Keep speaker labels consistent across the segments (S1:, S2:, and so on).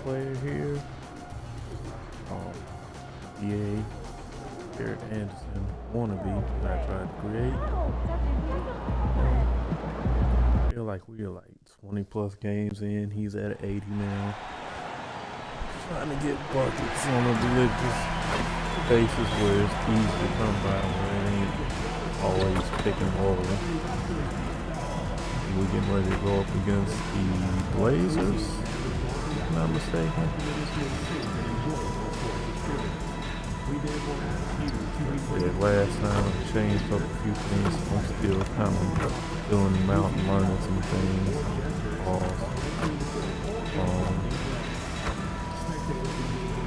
S1: player here. EA, Garrett Anderson wannabe that I tried to create. I feel like we are like 20 plus games in. He's at 80 now. Trying to get buckets on a religious basis where it's easy to come by, where it ain't always pick and roll. We're getting ready to go up against the Blazers, if I'm not mistaken. Yeah, last time I changed up a few things, so I'm still kind of filling them out and learning some things.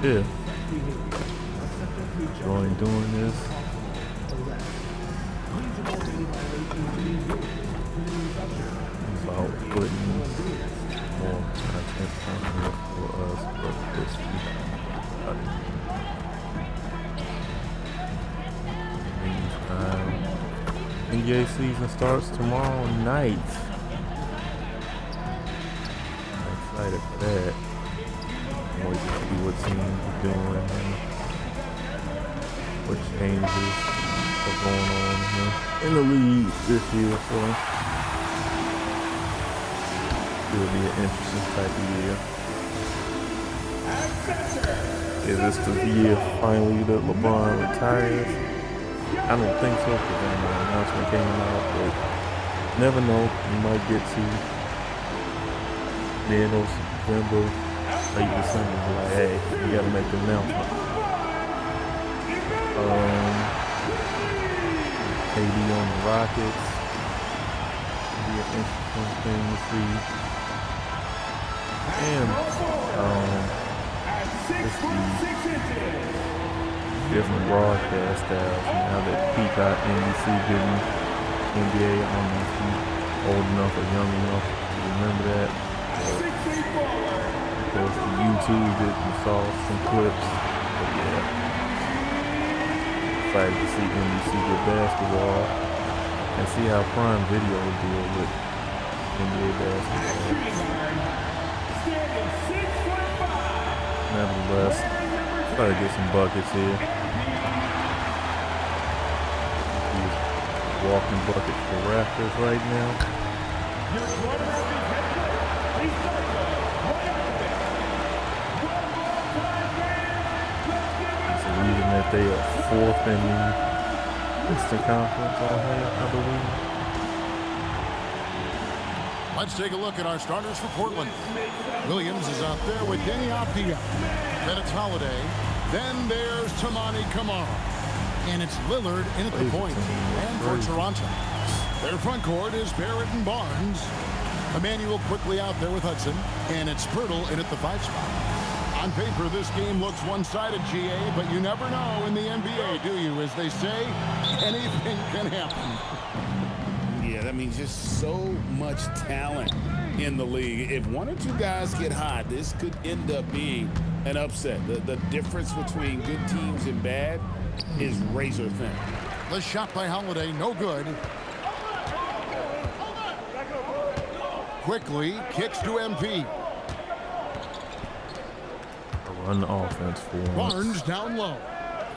S1: Yeah. Enjoying doing this. About putting more content on here for us, but this week. NBA season starts tomorrow night. I'm excited for that. I'm waiting to see what teams are doing and what changes are going on in the league this year. So it'll be an interesting type of year. Is this the year finally that LeBron retires? I don't think so, because then the announcement came out, but never know. You might get to the end of September, late December, be like, hey, we gotta make the announcement. KD on the Rockets will be an interesting thing to see. And this week, different broadcast styles now that Peacock NBC getting NBA. I don't know if you're old enough or young enough to remember that. Because the YouTube it and saw some clips. But yeah, excited to see NBC get basketball and see how Prime Video will deal with NBA basketball. Nevertheless, try to get some buckets here. He's walking buckets for Raptors right now. It's the reason that they are fourth in the Eastern Conference, I believe.
S2: Let's take a look at our starters for Portland. Williams is out there with Denny Avdia. Then it's Holiday. Then there's Tamani Kamara. And it's Lillard in at the point. And for Toronto, their front court is Barrett and Barnes. Emmanuel quickly out there with Hudson. And it's Pirtle in at the 5 spot. On paper, this game looks one-sided, GA, but you never know in the NBA, do you? As they say, anything can happen.
S3: Yeah, that means just so much talent in the league. If one or two guys get hot, this could end up being an upset. The difference between good teams and bad is razor thin.
S2: The shot by Holiday, no good. Quickly kicks to MP.
S1: Run the offense for him.
S2: Barnes down low.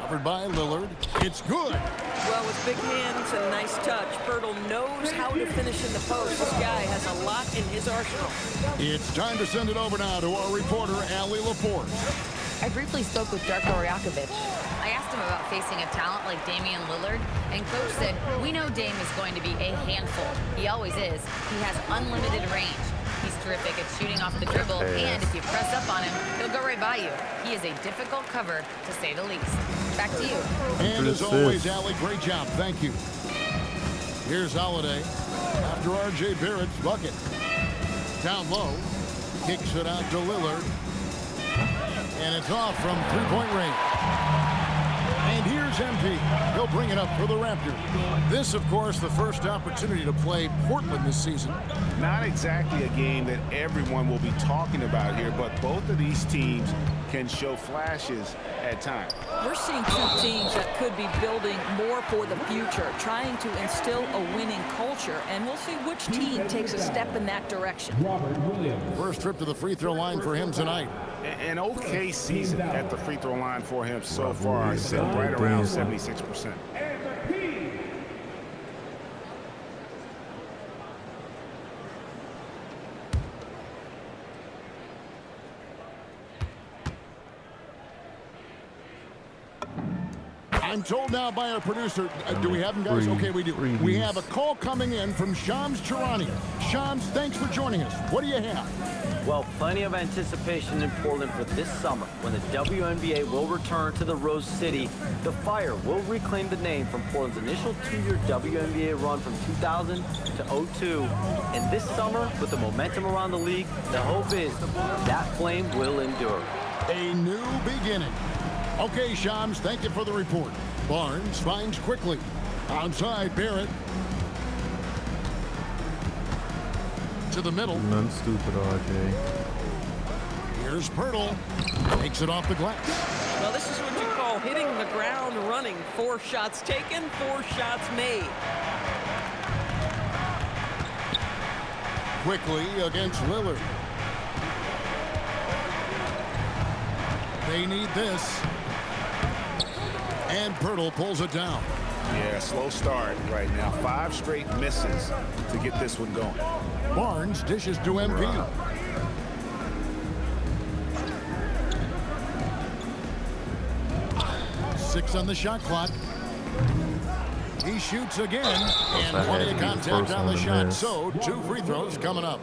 S2: Covered by Lillard. It's good.
S4: Well, with big hands and a nice touch, Pirtle knows how to finish in the post. This guy has a lot in his arsenal.
S2: It's time to send it over now to our reporter, Allie LaForce.
S5: I briefly spoke with Darko Rajakovic. I asked him about facing a talent like Damian Lillard, and Coach said, we know Dame is going to be a handful. He always is. He has unlimited range. He's terrific at shooting off the dribble, and if you press up on him, he'll go right by you. He is a difficult cover, to say the least. Back to you.
S2: And as always, Allie, great job. Thank you. Here's Holiday after R.J. Barrett's bucket. Down low, kicks it out to Lillard. And it's off from three-point range. And here's MP. He'll bring it up for the Raptors. This, of course, the first opportunity to play Portland this season.
S3: Not exactly a game that everyone will be talking about here, but both of these teams can show flashes at times.
S4: We're seeing two teams that could be building more for the future, trying to instill a winning culture, and we'll see which team takes a step in that direction.
S2: First trip to the free throw line for him tonight.
S3: An okay season at the free throw line for him so far, sitting right around 76%.
S2: I'm told now by our producer, do we have him, guys? Okay, we do. We have a call coming in from Shams Charania. Shams, thanks for joining us. What do you have?
S6: Well, plenty of anticipation in Portland for this summer when the WNBA will return to the Rose City. The Fire will reclaim the name from Portland's initial 2-year WNBA run from 2000 to 02. And this summer, with the momentum around the league, the hope is that flame will endure.
S2: A new beginning. Okay, Shams, thank you for the report. Barnes finds quickly. Outside, Barrett. To the middle.
S1: Nothing stupid, RJ.
S2: Here's Pirtle. Takes it off the glass.
S4: Well, this is what you call hitting the ground running. 4 shots taken, 4 shots made.
S2: Quickly against Lillard. They need this. And Pirtle pulls it down.
S3: Yeah, slow start right now. 5 straight misses to get this one going.
S2: Barnes dishes to MP. Six on the shot clock. He shoots again, and plenty of contact on the shot. So 2 free throws coming up.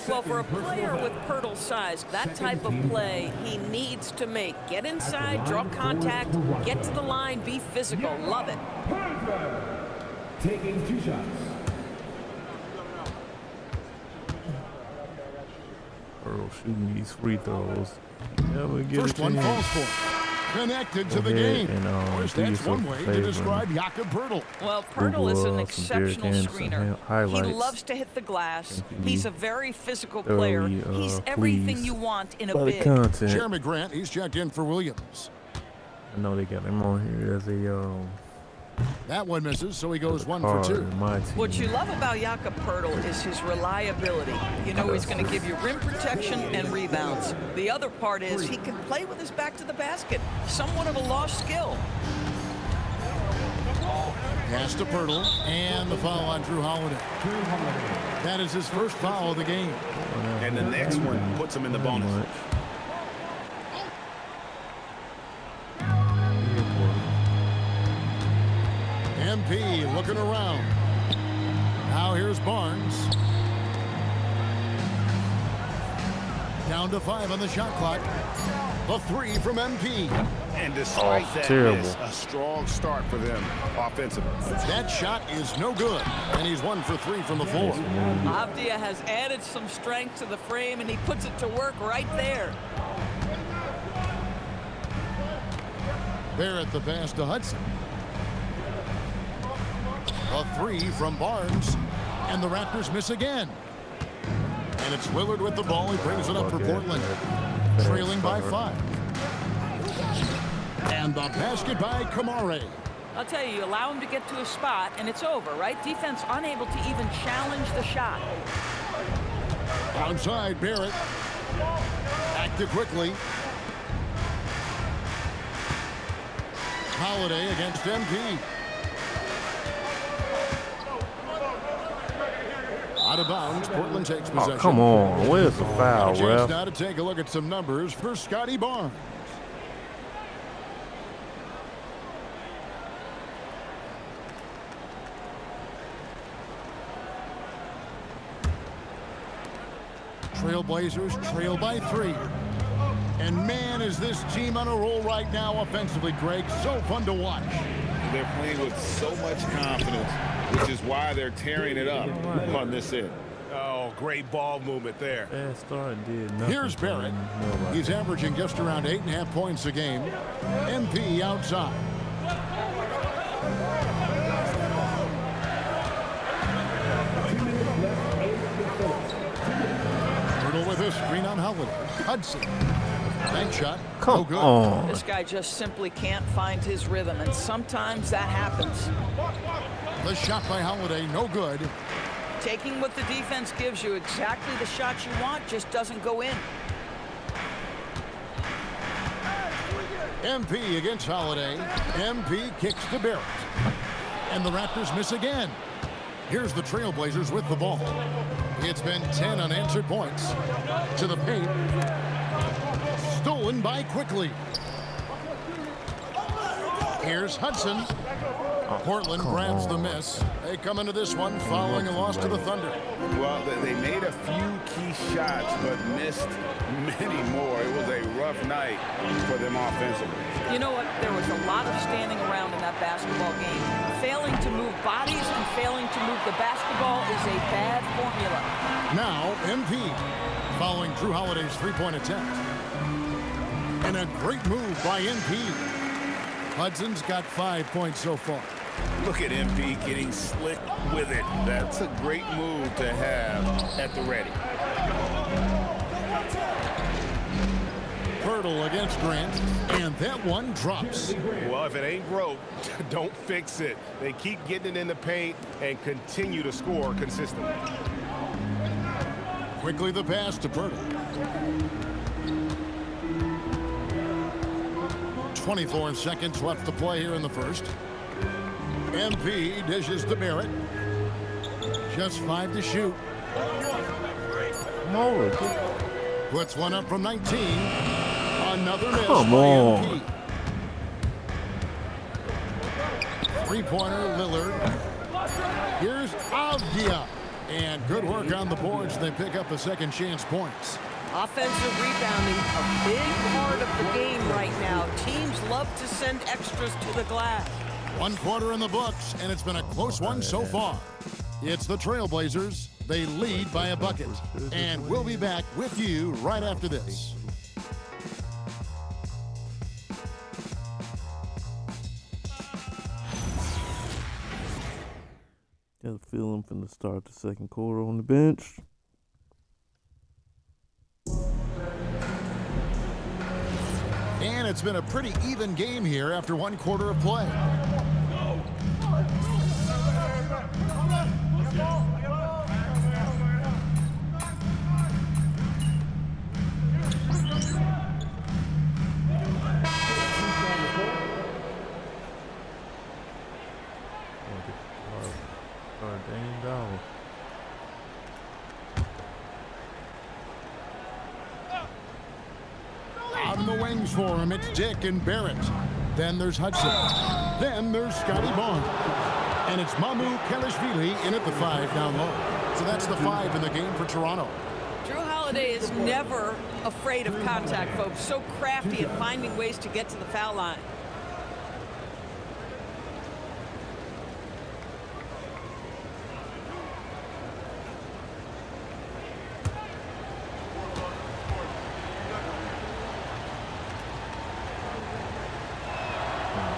S4: Well, for a player with Pirtle's size, that type of play he needs to make. Get inside, draw contact, get to the line, be physical. Love it.
S7: Taking 2 shots.
S1: Earl shooting these free throws. Never get
S2: First
S1: a
S2: one
S1: chance.
S2: falls for. Connected to
S1: Go
S2: the
S1: ahead
S2: game.
S1: and,
S2: Of course,
S1: do
S2: that's one
S1: yourself a
S2: way to
S1: favor
S2: describe
S1: and
S2: Jakob Pirtle.
S4: Well, Pirtle is an
S1: Google, some Derrick
S4: exceptional
S1: Anderson
S4: screener. He
S1: highlights.
S4: loves to hit the glass.
S1: Thank you.
S4: He's a very physical
S1: Thoroughly,
S4: player. He's everything
S1: pleased
S4: you want in a
S1: by the
S4: big.
S1: content.
S2: Jeremy Grant, he's checked in for Williams.
S1: I know they got him on here as a
S2: That one misses, so he goes 1 for
S1: card
S2: 2.
S1: in my team.
S4: What you love about Jakob Pirtle is his reliability. You know he's going to give you rim protection and rebounds. The other part is he can play with his back to the basket. Somewhat of a lost skill.
S2: Pass to Pirtle, and the foul on Drew Holiday. That is his first foul of the game.
S3: And the next one puts him in the
S1: Pretty
S3: bonus.
S1: much.
S2: MP looking around. Now here's Barnes. Down to 5 on the shot clock. The 3 from MP.
S3: And despite that
S1: terrible.
S3: miss, a strong start for them offensively.
S2: That shot is no good, and he's 1 for 3 from the floor.
S4: Avdia has added some strength to the frame, and he puts it to work right there.
S2: Barrett the pass to Hudson. A 3 from Barnes, and the Raptors miss again. And it's Lillard with the ball. He brings it up for Portland, trailing by 5. And the basket by Kamare.
S4: I'll tell you, you allow him to get to a spot, and it's over, right? Defense unable to even challenge the shot.
S2: Outside, Barrett. Active quickly. Holiday against MP. Out of bounds, Portland takes possession.
S1: Oh, come on. Where's the foul,
S2: A chance
S1: ref?
S2: now to take a look at some numbers for Scotty Barnes. Trailblazers trail by 3. And man, is this team on a roll right now offensively, Greg. So fun to watch.
S3: They're playing with so much confidence, which is why they're tearing it up on this end. Oh, great ball movement there.
S1: Fast start did nothing.
S2: Here's
S1: for
S2: Barrett.
S1: him. Nobody.
S2: He's averaging just around 8.5 points a game. MP outside. Pirtle with a screen on Holiday. Hudson. Bank shot. No
S1: Come
S2: good.
S1: on.
S4: This guy just simply can't find his rhythm, and sometimes that happens.
S2: The shot by Holiday, no good.
S4: Taking what the defense gives you, exactly the shot you want, just doesn't go in.
S2: MP against Holiday. MP kicks to Barrett. And the Raptors miss again. Here's the Trailblazers with the ball. It's been 10 unanswered points. To the paint. Stolen by Quickly. Here's Hudson. Portland grabs the miss. They come into this one following a loss to the Thunder.
S3: Well, they made a few key shots, but missed many more. It was a rough night for them offensively.
S4: You know what? There was a lot of standing around in that basketball game. Failing to move bodies and failing to move the basketball is a bad formula.
S2: Now, MP following Drew Holiday's three-point attempt. And a great move by MP. Hudson's got 5 points so far.
S3: Look at MP getting slick with it. That's a great move to have at the ready.
S2: Pirtle against Grant, and that one drops.
S7: Well, if it ain't broke, don't fix it. They keep getting it in the paint and continue to score consistently.
S2: Quickly the pass to Pirtle. 24 seconds left to play here in the first. MP dishes to Barrett. Just 5 to shoot.
S1: More.
S2: Puts one up from 19. Another miss
S1: Come
S2: by
S1: on.
S2: MP. Three-pointer Lillard. Here's Avdia. And good work on the boards. They pick up the second chance points.
S4: Offensive rebounding, a big part of the game right now. Teams love to send extras to the glass.
S2: 1 quarter in the books, and it's been a close one so far. It's the Trailblazers. They lead by a bucket. And we'll be back with you right after this.
S1: Got a feeling from the start the second quarter on the bench.
S2: And it's been a pretty even game here after 1 quarter of play. Out in the wings for him, it's Dick and Barrett. Then there's Hudson. Then there's Scotty Bond. And it's Mamu Kelishvili in at the 5 down low. So that's the 5 in the game for Toronto.
S4: Drew Holiday is never afraid of contact, folks. So crafty at finding ways to get to the foul line.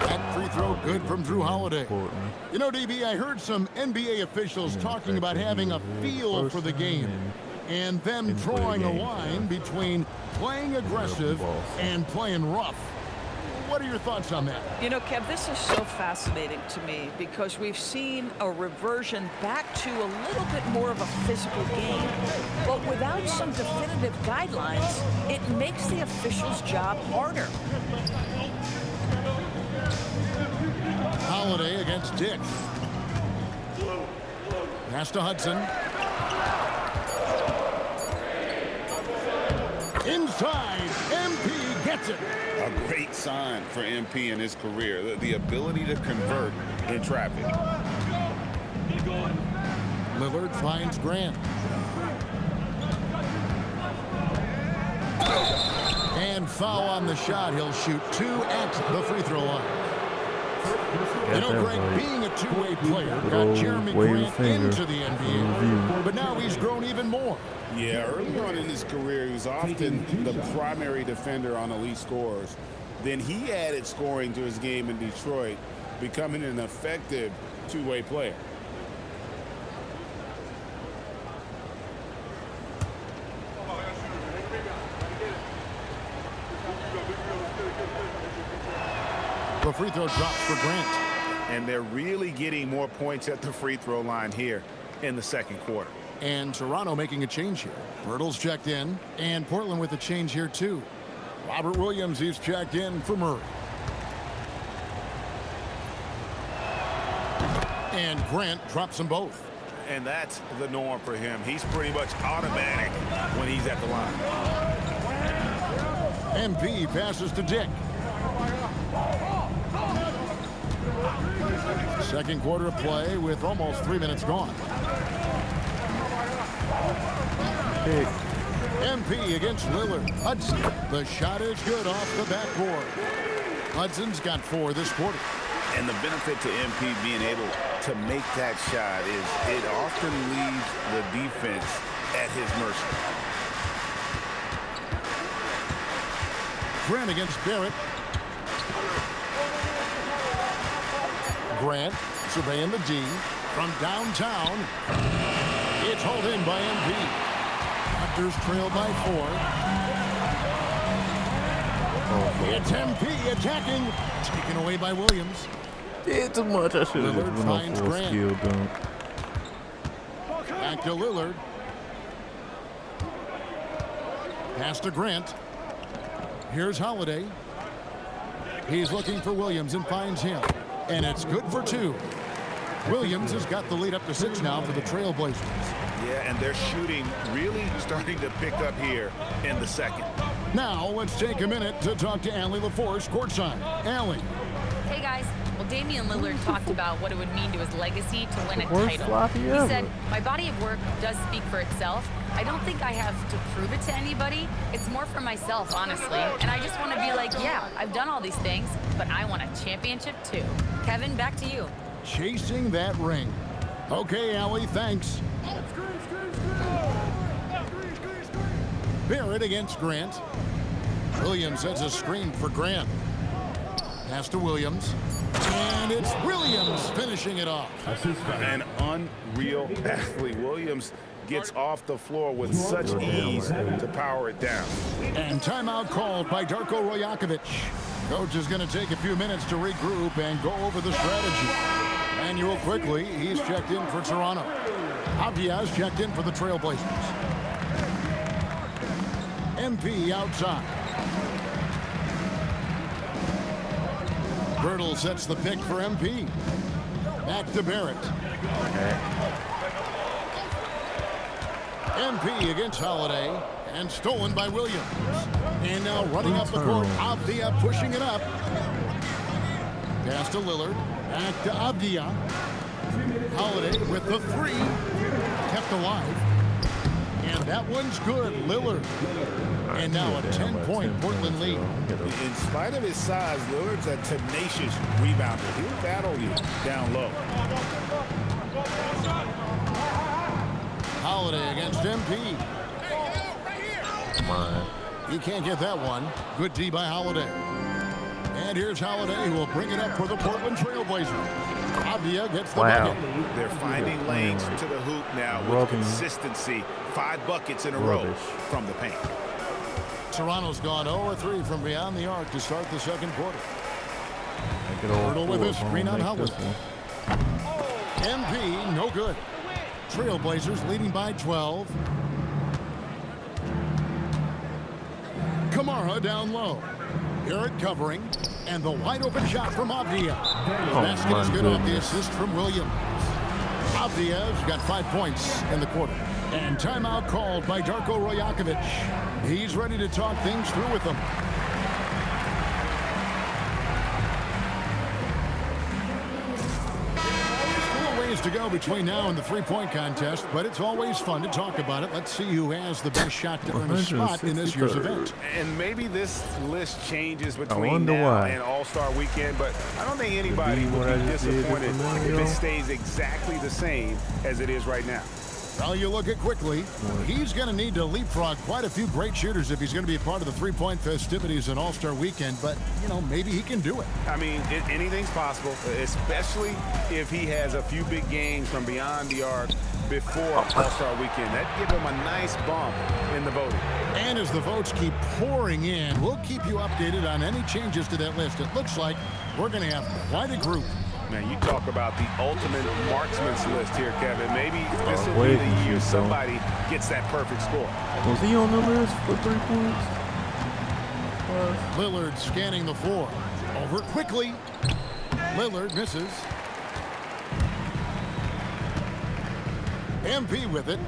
S2: That free throw good from Drew Holiday. You know, DB, I heard some NBA officials talking about having a feel for the game and them drawing a line between playing aggressive and playing rough. What are your thoughts on that?
S4: You know, Kev, this is so fascinating to me because we've seen a reversion back to a little bit more of a physical game. But without some definitive guidelines, it makes the officials' job harder.
S2: Holiday against Dick. Pass to Hudson. Inside, MP gets it.
S3: A great sign for MP in his career, the ability to convert in traffic.
S2: Lillard finds Grant. And foul on the shot. He'll shoot 2 at the free throw line. You know, Greg, being a two-way player got Jeremy Grant into the NBA, but now he's grown even more.
S3: Yeah, early on in his career, he was often the primary defender on elite scorers. Then he added scoring to his game in Detroit, becoming an effective two-way player.
S2: The free throw drops for Grant.
S3: And they're really getting more points at the free throw line here in the second quarter.
S2: And Toronto making a change here. Birtles checked in, and Portland with a change here too. Robert Williams, he's checked in for Murray. And Grant drops them both.
S3: And that's the norm for him. He's pretty much automatic when he's at the line.
S2: MP passes to Dick. Second quarter of play with almost 3 minutes gone.
S1: Pick.
S2: MP against Lillard. Hudson. The shot is good off the backboard. Hudson's got 4 this quarter.
S3: And the benefit to MP being able to make that shot is it often leaves the defense at his mercy.
S2: Grant against Barrett. Grant surveying the D from downtown. It's hauled in by MP. Raptors trail by 4. It's MP attacking. Taken away by Williams.
S1: Did too much. I should have just went on for a skill dunk.
S2: Back to Lillard. Pass to Grant. Here's Holiday. He's looking for Williams and finds him. And it's good for 2. Williams has got the lead up to 6 now for the Trailblazers.
S3: Yeah, and their shooting really starting to pick up here in the second.
S2: Now let's take a minute to talk to Allie LaForce courtside. Allie.
S5: Hey, guys. Well, Damian Lillard talked about what it would mean to his legacy to win a
S1: Worst
S5: title.
S1: floppy
S5: He
S1: ever.
S5: said, my body of work does speak for itself. I don't think I have to prove it to anybody. It's more for myself, honestly. And I just want to be like, yeah, I've done all these things, but I want a championship too. Kevin, back to you.
S2: Chasing that ring. Okay, Allie, thanks. Barrett against Grant. Williams sets a screen for Grant. Pass to Williams. And it's Williams finishing it off.
S3: An unreal athlete. Williams gets off the floor with such ease to power it down.
S2: And timeout called by Darko Rajakovic. Coach is going to take a few minutes to regroup and go over the strategy. And real quickly, he's checked in for Toronto. Avia's checked in for the Trailblazers. MP outside. Birtles sets the pick for MP. Back to Barrett. MP against Holiday. And stolen by Williams. And now running up the court, Avdia pushing it up. Pass to Lillard. Back to Avdia. Holiday with the 3. Kept alive. And that one's good. Lillard. And now a 10-point Portland lead.
S3: In spite of his size, Lillard's a tenacious rebounder. He'll battle you down low.
S2: Holiday against MP.
S1: Come on.
S2: He can't get that one. Good D by Holiday. And here's Holiday who will bring it up for the Portland Trailblazers. Avdia gets the bucket.
S3: They're finding lanes to the hoop now with consistency. 5 buckets in a row from the paint.
S2: Toronto's gone 0-3 from beyond the arc to start the second quarter. Birtle with a screen on Howard. MP, no good. Trailblazers leading by 12. Kamara down low. Garrett covering. And the wide open shot from Avdia. Basket is good off the assist from Williams. Avdia's got 5 points in the quarter. And timeout called by Darko Rajakovic. He's ready to talk things through with them. Still a ways to go between now and the three-point contest, but it's always fun to talk about it. Let's see who has the best shot to earn a spot in this year's event.
S3: And maybe this list changes between now and All-Star Weekend, but I don't think anybody will be disappointed if it stays exactly the same as it is right now.
S2: Well, you look at quickly, he's going to need to leapfrog quite a few great shooters if he's going to be a part of the three-point festivities in All-Star Weekend, but, you know, maybe he can do it.
S7: I mean, anything's possible, especially if he has a few big games from beyond the arc before All-Star Weekend. That'd give him a nice bump in the voting.
S2: And as the votes keep pouring in, we'll keep you updated on any changes to that list. It looks like we're going to have quite a group.
S7: Man, you talk about the ultimate marksman's list here, Kevin. Maybe this will be the year somebody gets that perfect score.
S1: Was he on the list for 3 points?
S2: Lillard scanning the floor. Over quickly. Lillard misses. MP with it.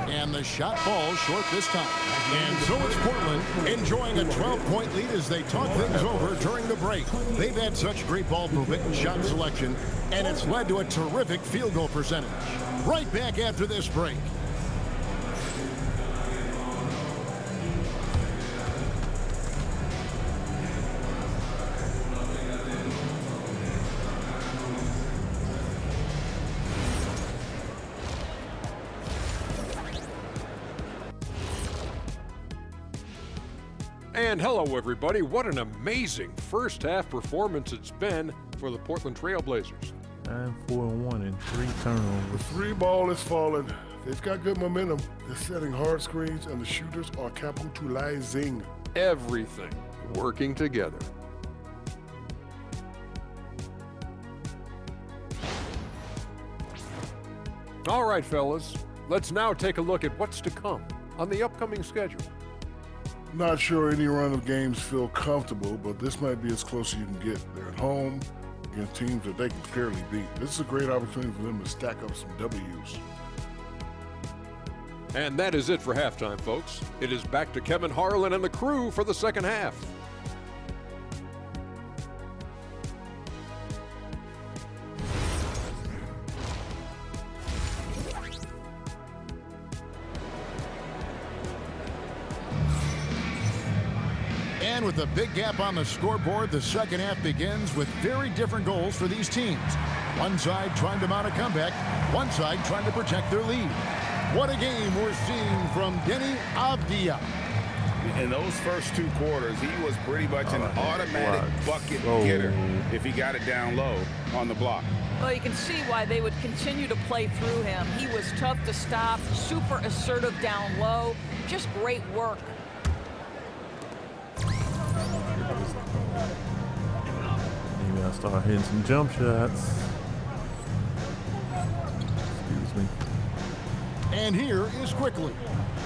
S2: And the shot falls short this time. And so it's Portland enjoying a 12-point lead as they talk things over during the break. They've had such great ball movement and shot selection, and it's led to a terrific field goal percentage. Right back after this break.
S8: And hello, everybody. What an amazing first-half performance it's been for the Portland Trailblazers.
S1: 9-4-1 and 3 turnovers.
S9: The three ball is falling. They've got good momentum. They're setting hard screens, and the shooters are capitalizing.
S8: Everything working together. All right, fellas. Let's now take a look at what's to come on the upcoming schedule.
S9: Not sure any run of games feel comfortable, but this might be as close as you can get. They're at home against teams that they can fairly beat. This is a great opportunity for them to stack up some W's.
S8: And that is it for halftime, folks. It is back to Kevin Harlan and the crew for the second half.
S2: And with a big gap on the scoreboard, the second half begins with very different goals for these teams. One side trying to mount a comeback, one side trying to protect their lead. What a game we're seeing from Deni Avdija.
S3: In those first 2 quarters, he was pretty much an automatic bucket getter if he got it down low on the block.
S4: Well, you can see why they would continue to play through him. He was tough to stop, super assertive down low, just great work.
S1: Maybe I'll start hitting some jump shots. Excuse me.
S2: And here is quickly.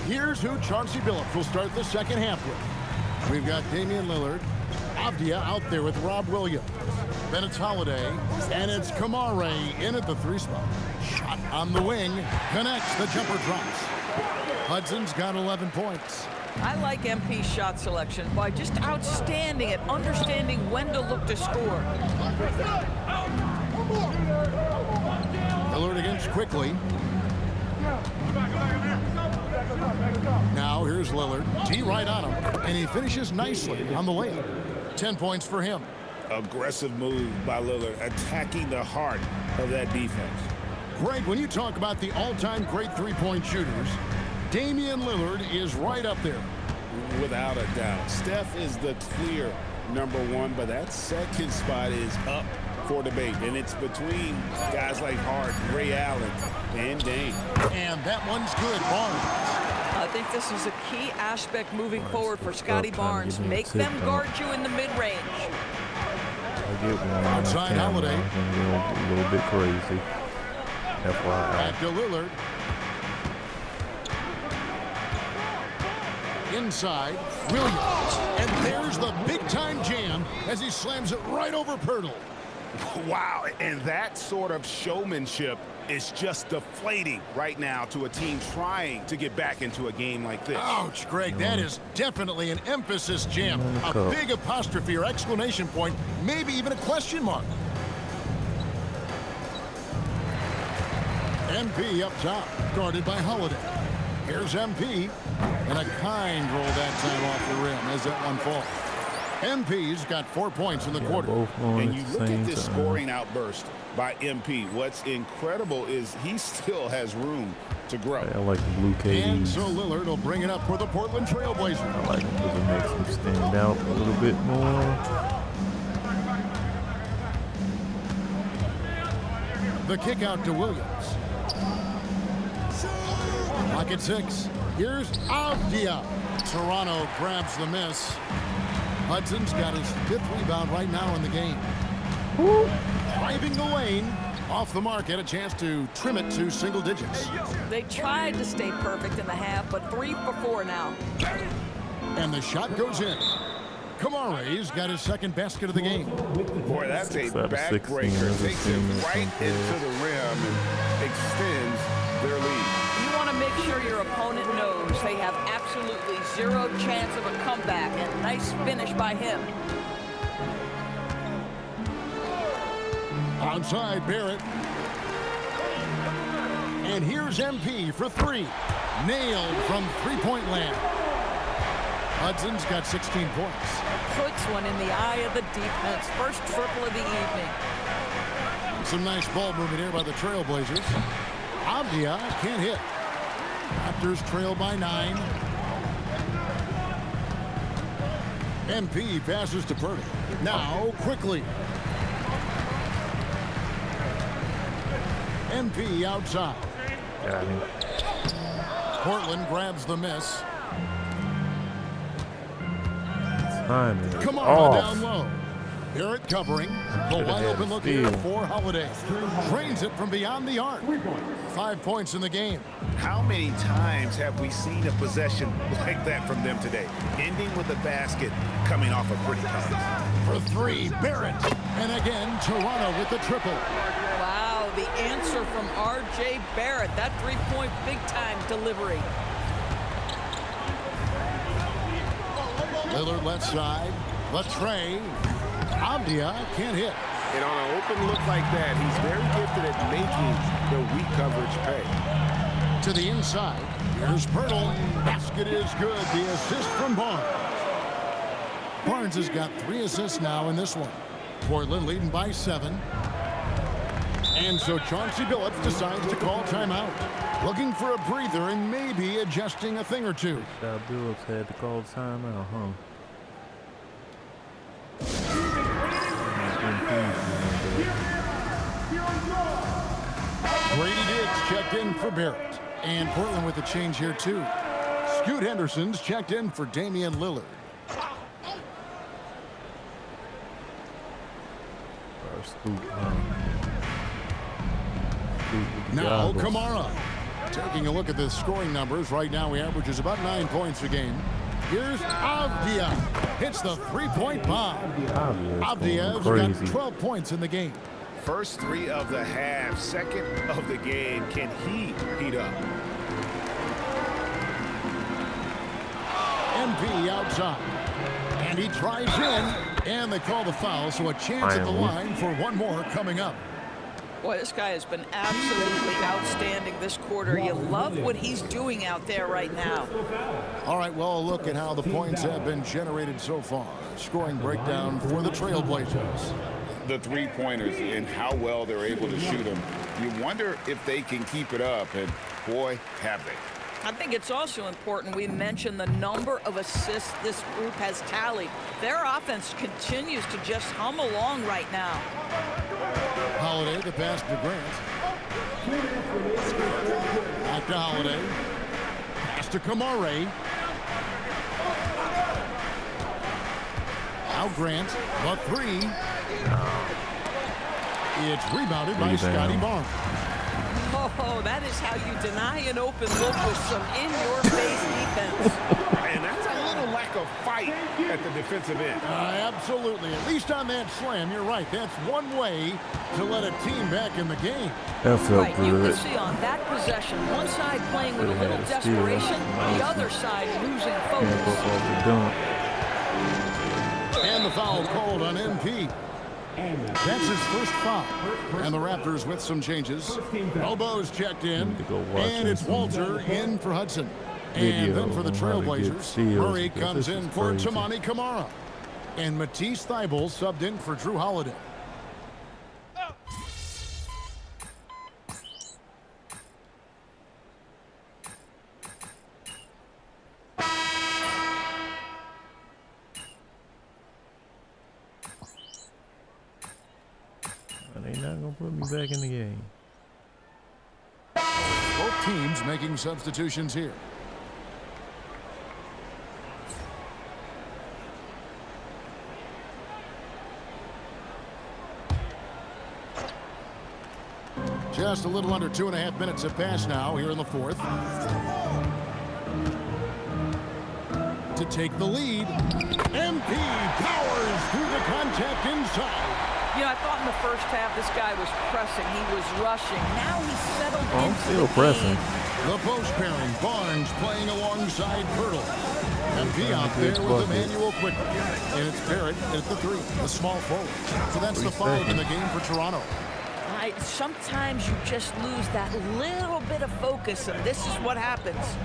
S2: Here's who Chauncey Billups will start the second half with. We've got Damian Lillard, Avdija out there with Rob Williams. Then it's Holiday, and it's Kamare in at the 3 spot. Shot on the wing, connects, the jumper drops. Hudson's got 11 points.
S4: I like MP's shot selection by just outstanding at understanding when to look to score.
S2: Lillard against quickly. Now here's Lillard. G right on him, and he finishes nicely on the layup. 10 points for him.
S3: Aggressive move by Lillard, attacking the heart of that defense.
S2: Greg, when you talk about the all-time great three-point shooters, Damian Lillard is right up there.
S3: Without a doubt. Steph is the clear #1, but that second spot is up for debate, and it's between guys like Hart, Ray Allen, and Dame.
S2: And that one's good. Barnes.
S4: I think this is a key aspect moving forward for Scotty Barnes. Make them guard you in the mid-range.
S1: I get one
S2: outside Holiday.
S1: A little bit crazy. FYI.
S2: Back to Lillard. Inside, Williams. And there's the big-time jam as he slams it right over Pirtle.
S7: Wow, and that sort of showmanship is just deflating right now to a team trying to get back into a game like this.
S2: Ouch, Greg, that is definitely an emphasis jam. A big apostrophe or exclamation point, maybe even a question mark. MP up top, guarded by Holiday. Here's MP, and a kind roll that time off the rim as that one falls. MP's got 4 points in the quarter.
S1: Both on
S3: And
S1: at
S3: you
S1: the
S3: look at
S1: same
S3: this
S1: time.
S3: scoring outburst by MP. What's incredible is he still has room to grow.
S1: I like the blue
S2: And
S1: KDs.
S2: so Lillard will bring it up for the Portland Trailblazers.
S1: I like them because it makes them stand out a little bit more.
S2: The kick out to Williams. Lock at 6. Here's Avdia. Toronto grabs the miss. Hudson's got his 5th rebound right now in the game. Driving the lane. Off the mark, had a chance to trim it to single digits.
S4: They tried to stay perfect in the half, but 3 for 4 now.
S2: And the shot goes in. Kamare's got his 2nd basket of the game.
S3: Boy, that's a
S1: 6 out of 16
S3: backbreaker.
S1: is a
S3: Takes it
S1: team
S3: right
S1: that
S3: into the rim and extends their lead.
S4: You want to make sure your opponent knows they have absolutely 0 chance of a comeback, and nice finish by him.
S2: Outside Barrett. And here's MP for 3. Nailed from 3-point land. Hudson's got 16 points.
S4: Puts one in the eye of the defense. First triple of the evening.
S2: Some nice ball movement here by the Trailblazers. Avdia can't hit. Raptors trail by 9. MP passes to Purdy. Now quickly. MP outside.
S1: Got him.
S2: Portland grabs the miss.
S1: Time is
S2: Kamara
S1: off.
S2: down low. Barrett covering. The wide open look here
S1: steal.
S2: for Holiday. Drains it from beyond the arc. 5 points in the game.
S3: How many times have we seen a possession like that from them today? Ending with a basket coming off a pretty pass.
S2: For 3, Barrett. And again, Toronto with the triple.
S4: Wow, the answer from R.J. Barrett. That 3-point big-time delivery.
S2: Lillard left side. Latre. Avdia can't hit.
S3: And on an open look like that, he's very gifted at making the weak coverage pay.
S2: To the inside. Here's Pirtle. Basket is good. The assist from Barnes. Barnes has got 3 assists now in this one. Portland leading by 7. And so Chauncey Billups decides to call timeout. Looking for a breather and maybe adjusting a thing or two.
S1: Billups had to call timeout, huh?
S2: Brady Diggs checked in for Barrett. And Portland with a change here, too. Scoot Henderson's checked in for Damian Lillard. Now Kamara. Taking a look at the scoring numbers. Right now he averages about 9 points a game. Here's Avdia. Hits the 3-point bomb. Avdia's got 12 points in the game.
S3: First 3 of the half, 2nd of the game. Can he heat up?
S2: MP outside. And he tries in. And they call the foul, so a chance at the line for one more coming up.
S4: Boy, this guy has been absolutely outstanding this quarter. You love what he's doing out there right now.
S2: All right, well, look at how the points have been generated so far. Scoring breakdown for the Trailblazers.
S3: The 3-pointers and how well they're able to shoot them. You wonder if they can keep it up, and boy, have they.
S4: I think it's also important we mention the number of assists this group has tallied. Their offense continues to just hum along right now.
S2: Holiday, the pass to Grant. Back to Holiday. Pass to Kamare. Now Grant, the 3. It's rebounded by Scotty Barnes.
S4: Oh, that is how you deny an open look with some in-your-face defense.
S3: And that's a little lack of fight at the defensive end.
S2: Absolutely. At least on that slam, you're right. That's one way to let a team back in the game.
S1: That felt
S4: Right, you
S1: good.
S4: can see on that possession, one side playing with a little desperation, the other side losing focus.
S2: And the foul called on MP. That's his first foul. And the Raptors with some changes. Elbows checked in. And it's Walter in for Hudson. And then for the Trailblazers, Murray comes in for Tamani Kamara. And Matisse Thybulle subbed in for Drew Holiday.
S1: They not gonna put me back in the game.
S2: Both teams making substitutions here. Just a little under 2.5 minutes have passed now here in the fourth. To take the lead, MP powers through the contact inside.
S4: You know, I thought in the first half this guy was pressing. He was rushing. Now he's settled
S1: I'm
S4: into
S1: still
S4: the
S1: pressing.
S4: game.
S2: The post pairing, Barnes playing alongside Pirtle. MP out there with Emmanuel quickly. And it's Barrett at the 3, the small forward. So that's the 5 in the game for Toronto.
S4: Sometimes you just lose that little bit of focus, and this is what happens.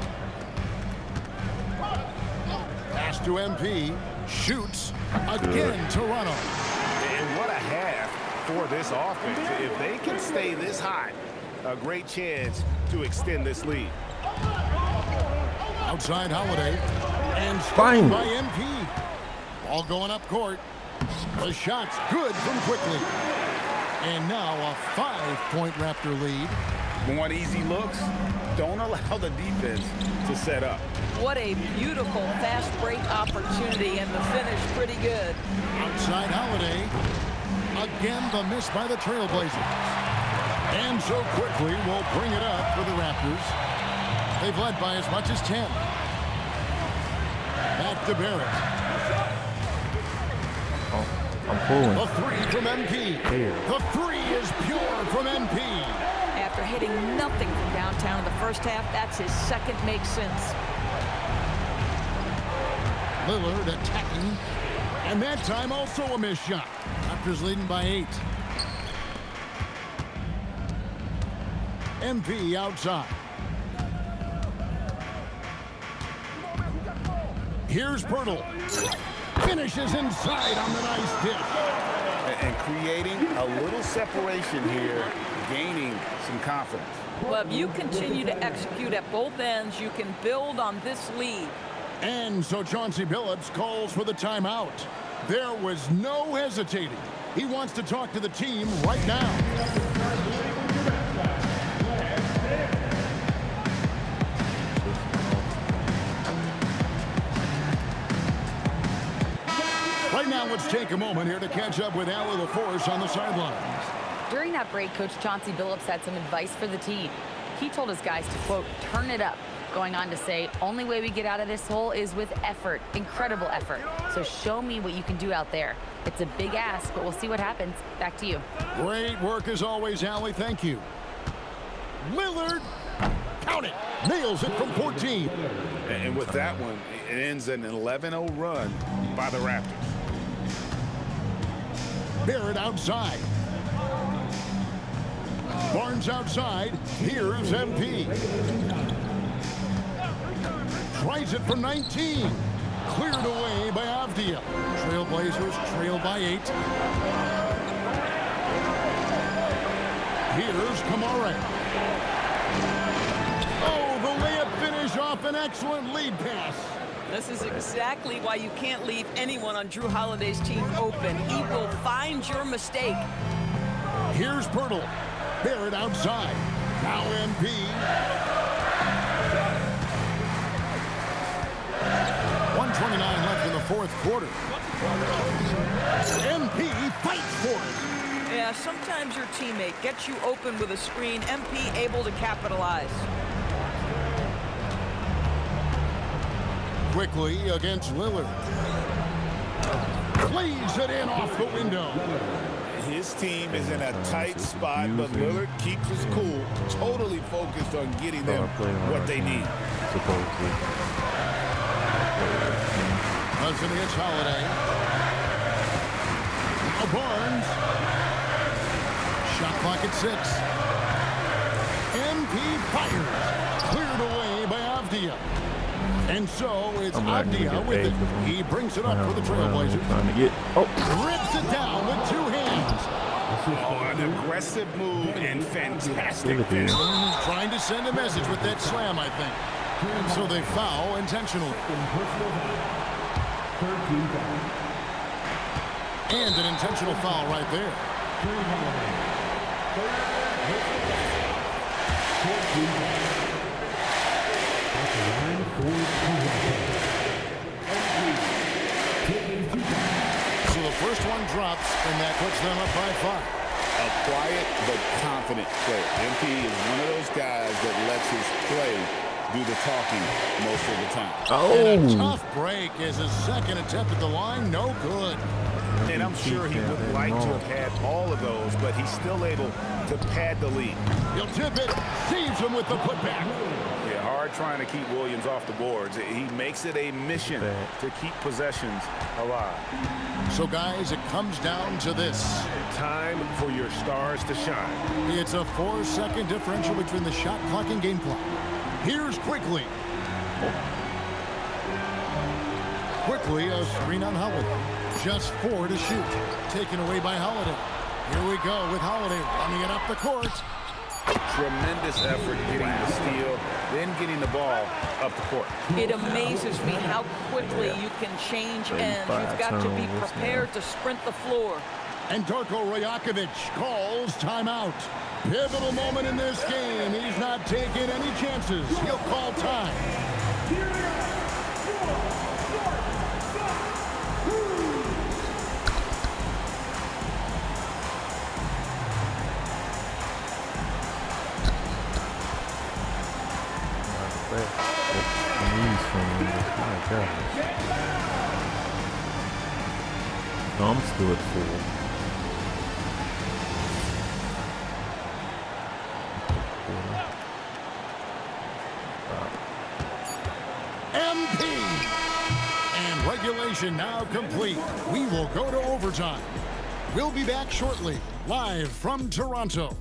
S2: Pass to MP. Shoots. Again, Toronto.
S7: And what a half for this offense. If they can stay this hot, a great chance to extend this lead.
S2: Outside Holiday. And
S1: Fine.
S2: stopped by MP. Ball going up court. The shot's good from Quickly. And now a 5-point Raptor lead.
S7: Want easy looks? Don't allow the defense to set up.
S4: What a beautiful fast break opportunity, and the finish pretty good.
S2: Outside Holiday. Again, the miss by the Trailblazers. And so Quickly will bring it up for the Raptors. They've led by as much as 10. Back to Barrett.
S1: I'm pulling.
S2: The 3 from MP.
S1: Here.
S2: The 3 is pure from MP.
S4: After hitting nothing from downtown in the first half, that's his second makes sense.
S2: Lillard attacking. And that time also a missed shot. Raptors leading by 8. MP outside. Here's Pirtle. Finishes inside on the nice dish.
S7: And creating a little separation here, gaining some confidence.
S4: Well, if you continue to execute at both ends, you can build on this lead.
S2: And so Chauncey Billups calls for the timeout. There was no hesitating. He wants to talk to the team right now. Right now, let's take a moment here to catch up with Allie LaForce on the sidelines.
S5: During that break, Coach Chauncey Billups had some advice for the team. He told his guys to, quote, turn it up, going on to say, only way we get out of this hole is with effort, incredible effort. So show me what you can do out there. It's a big ask, but we'll see what happens. Back to you.
S2: Great work as always, Allie. Thank you. Lillard, count it, nails it from 14.
S7: And with that one, it ends an 11-0 run by the Raptors.
S2: Barrett outside. Barnes outside. Here's MP. Tries it from 19. Cleared away by Avdia. Trailblazers trail by 8. Here's Kamara. Oh, the layup finish off an excellent lead pass.
S4: This is exactly why you can't leave anyone on Drew Holiday's team open. He will find your mistake.
S2: Here's Pirtle. Barrett outside. Now MP. .129 left in the fourth quarter. MP fights for it.
S4: Yeah, sometimes your teammate gets you open with a screen. MP able to capitalize.
S2: Quickly against Lillard. Plays it in off the window.
S7: His team is in a tight spot, but Lillard keeps his cool, totally focused on getting them what they need.
S1: Supposedly.
S2: Hudson against Holiday. Now Barnes. Shot clock at 6. MP fires. Cleared away by Avdia. And so it's
S1: I'm not gonna
S2: Abdia
S1: get
S2: with it.
S1: paid 'cause I'm
S2: He brings it up for the
S1: around
S2: Trailblazers.
S1: trying to get. Oh,
S2: Rips it down with 2 hands.
S3: Oh, an aggressive move and fantastic
S1: give it to you.
S3: finish.
S2: Trying to send a message with that slam, I think. And so they foul intentionally. And an intentional foul right there. So the first one drops, and that puts them up by 5.
S3: A quiet but confident player. MP is one of those guys that lets his play do the talking most of the time.
S2: And a
S1: oh.
S2: tough break is his second attempt at the line. No good.
S7: And I'm sure he would like to have had all of those, but he's still able to pad the lead.
S2: He'll tip it. Saves him with the putback.
S7: Yeah, hard trying to keep Williams off the boards. He makes it a mission to keep possessions alive.
S2: So, guys, it comes down to this.
S7: Time for your stars to shine.
S2: It's a 4-second differential between the shot clock and game clock. Here's Quickly. Quickly, a screen on Holiday. Just 4 to shoot. Taken away by Holiday. Here we go with Holiday running it up the court.
S7: Tremendous effort getting the steal, then getting the ball up the court.
S4: It amazes me how quickly you can change ends. You've got to be prepared to sprint the floor.
S2: And Darko Rajakovic calls timeout. Pivotal moment in this game. He's not taking any chances. He'll call time.
S1: No, I'm still at 4.
S2: MP. And regulation now complete. We will go to overtime. We'll be back shortly, live from Toronto.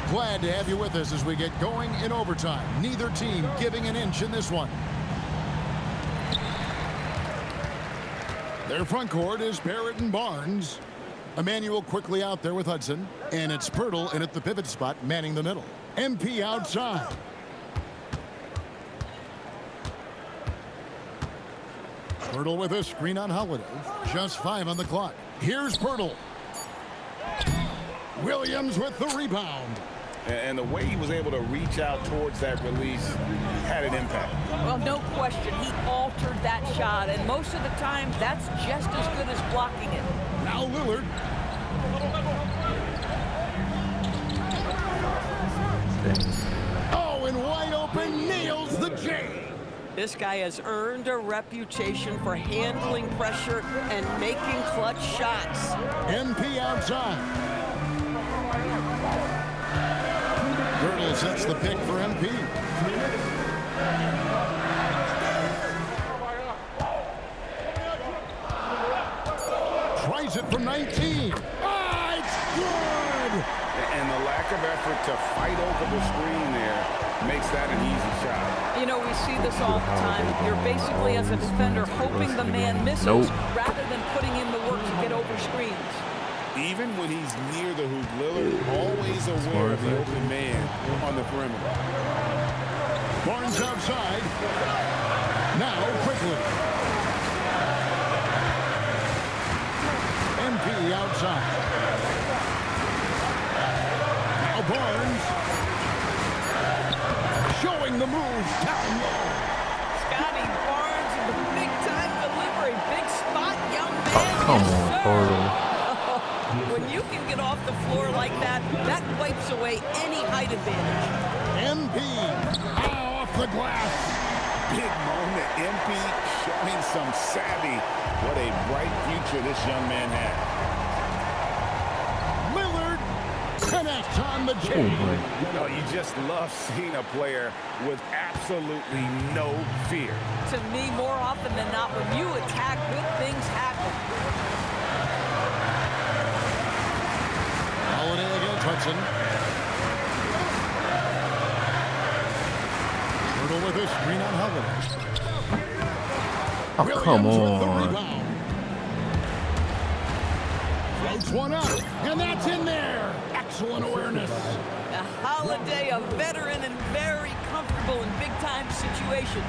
S2: Glad to have you with us as we get going in overtime. Neither team giving an inch in this one. Their front court is Barrett and Barnes. Emmanuel quickly out there with Hudson. And it's Pirtle in at the pivot spot, manning the middle. MP outside. Pirtle with a screen on Holiday. Just 5 on the clock. Here's Pirtle. Williams with the rebound.
S7: And the way he was able to reach out towards that release had an impact.
S4: Well, no question. He altered that shot, and most of the time, that's just as good as blocking it.
S2: Now Lillard. Oh, and wide open, nails the J.
S4: This guy has earned a reputation for handling pressure and making clutch shots.
S2: MP outside. Pirtle sets the pick for MP. Tries it from 19. Ah, it's good!
S7: And the lack of effort to fight over the screen there makes that an easy shot.
S4: You know, we see this all the time. You're basically, as a defender, hoping the man misses rather than putting in the work to get over screens.
S3: Even when he's near the hoop, Lillard always aware of the open man on the perimeter.
S2: Barnes outside. Now Quickly. MP outside. Now Barnes. Showing the moves down low.
S4: Scotty Barnes with the big-time delivery. Big spot, young man.
S1: Come
S4: Yes,
S1: on,
S4: sir.
S1: Pirtle.
S4: When you can get off the floor like that, that wipes away any height advantage.
S2: MP off the glass.
S3: Big moment. MP showing some savvy. What a bright future this young man has.
S2: Lillard connects. on the chain.
S7: No, you just love seeing a player with absolutely no fear.
S4: To me, more often than not, when you attack, good things happen.
S2: Holiday against Hudson. Hurdle with a screen on Holiday.
S1: Oh, come
S2: Williams with the
S1: on.
S2: rebound. Floats one up, and that's in there. Excellent awareness.
S4: Holiday, a veteran and very comfortable in big-time situations.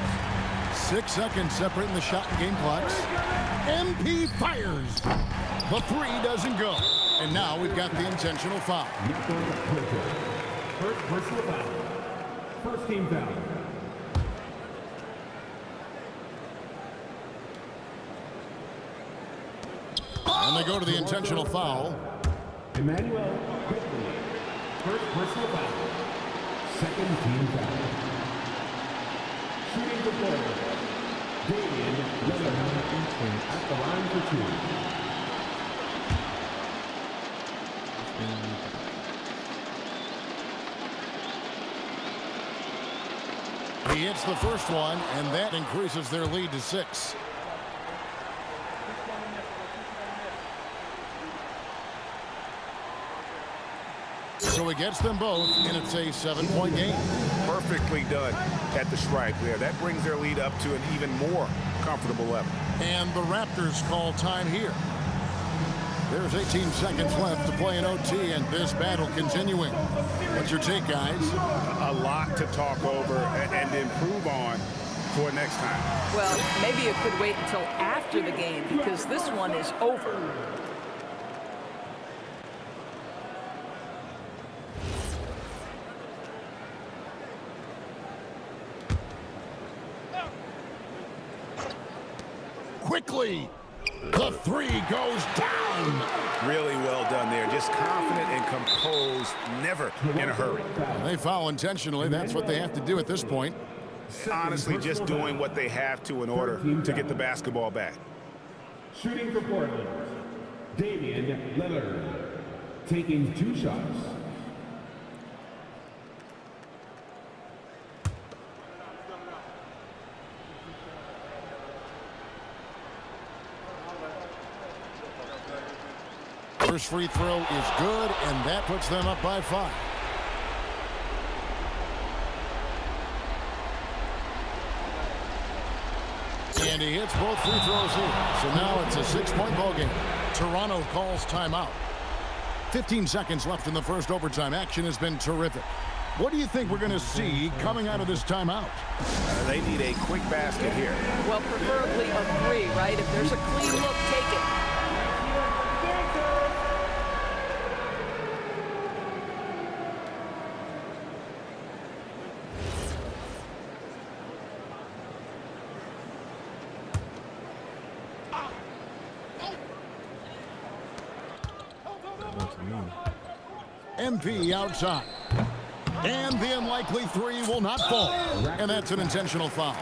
S2: 6 seconds separating the shot and game clocks. MP fires. The three doesn't go. And now we've got the intentional foul.
S10: First personal foul. First team foul.
S2: And they go to the intentional foul.
S10: Emmanuel quickly. First personal foul. Second team foul. Shooting the ball. Damian Lillard at the line for two.
S2: He hits the first one, and that increases their lead to 6. So he gets them both, and it's a 7-point game.
S7: Perfectly done at the stripe there. That brings their lead up to an even more comfortable level.
S2: And the Raptors call time here. There's 18 seconds left to play in OT, and this battle continuing. What's your take, guys?
S7: A lot to talk over and improve on for next time.
S4: Well, maybe it could wait until after the game because this one is over.
S2: Quickly, the three goes down.
S7: Really well done there. Just confident and composed, never in a hurry.
S2: They foul intentionally. That's what they have to do at this point.
S7: Honestly, just doing what they have to in order to get the basketball back.
S10: Shooting for Portland. Damian Lillard. Taking 2 shots.
S2: First free throw is good, and that puts them up by 5. And he hits both free throws here. So now it's a 6-point ball game. Toronto calls timeout. 15 seconds left in the first overtime. Action has been terrific. What do you think we're going to see coming out of this timeout?
S7: They need a quick basket here.
S4: Well, preferably a 3, right? If there's a clean look, take it.
S2: MP outside. And the unlikely 3 will not fall. And that's an intentional foul.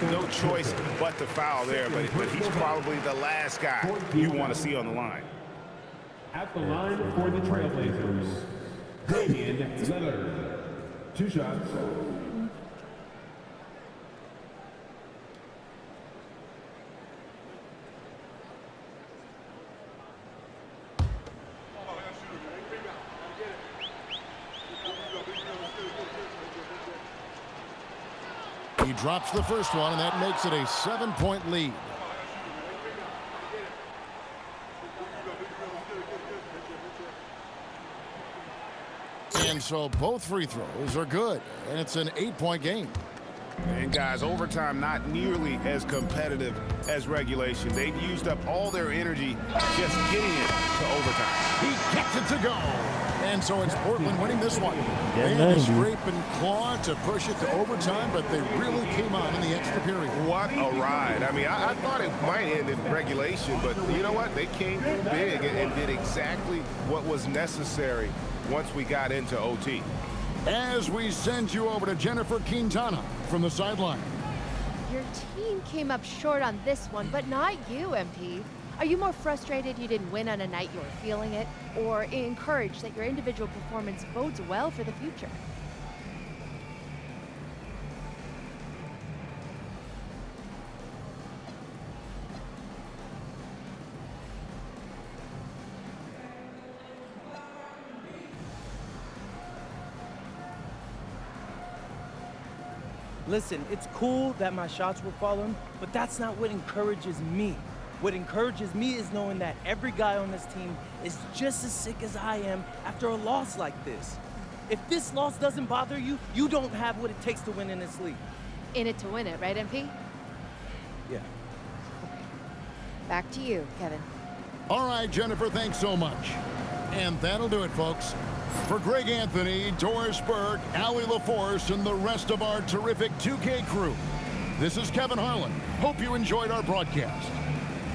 S7: No choice but to foul there, but he's probably the last guy you want to see on the line.
S10: At the line for the Trailblazers. Damian Lillard. 2 shots.
S2: He drops the first one, and that makes it a 7-point lead. And so both free throws are good, and it's an 8-point game.
S7: And guys, overtime not nearly as competitive as regulation. They've used up all their energy just getting it to overtime.
S2: He gets it to go. And so it's Portland winning this one. They
S1: Yeah,
S2: had to
S1: 90.
S2: scrape and claw to push it to overtime, but they really came on in the extra period.
S7: What a ride. I mean, I thought it might end in regulation, but you know what? They came big and did exactly what was necessary once we got into OT.
S2: As we send you over to Jennifer Quintana from the sideline.
S11: Your team came up short on this one, but not you, MP. Are you more frustrated you didn't win on a night you were feeling it, or encouraged that your individual performance bodes well for the future?
S12: Listen, it's cool that my shots were falling, but that's not what encourages me. What encourages me is knowing that every guy on this team is just as sick as I am after a loss like this. If this loss doesn't bother you, you don't have what it takes to win in this league.
S11: In it to win it, right, MP?
S12: Yeah.
S11: Back to you, Kevin.
S2: All right, Jennifer, thanks so much. And that'll do it, folks. For Greg Anthony, Doris Burke, Allie LaForce, and the rest of our terrific 2K crew, this is Kevin Harlan. Hope you enjoyed our broadcast.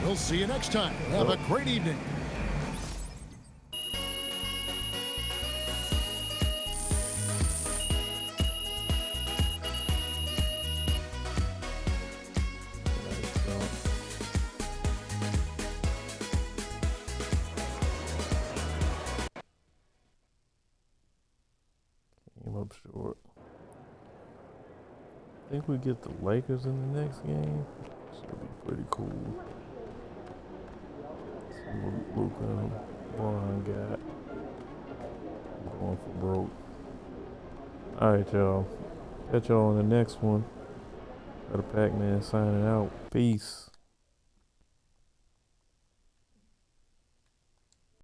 S2: We'll see you next time. Have a great evening.
S1: Came up short. I think we get the Lakers in the next game. Should be pretty cool. Luka and Bron got going for broke. Alright, y'all. Catch y'all on the next one. Cuttapacman signing out. Peace.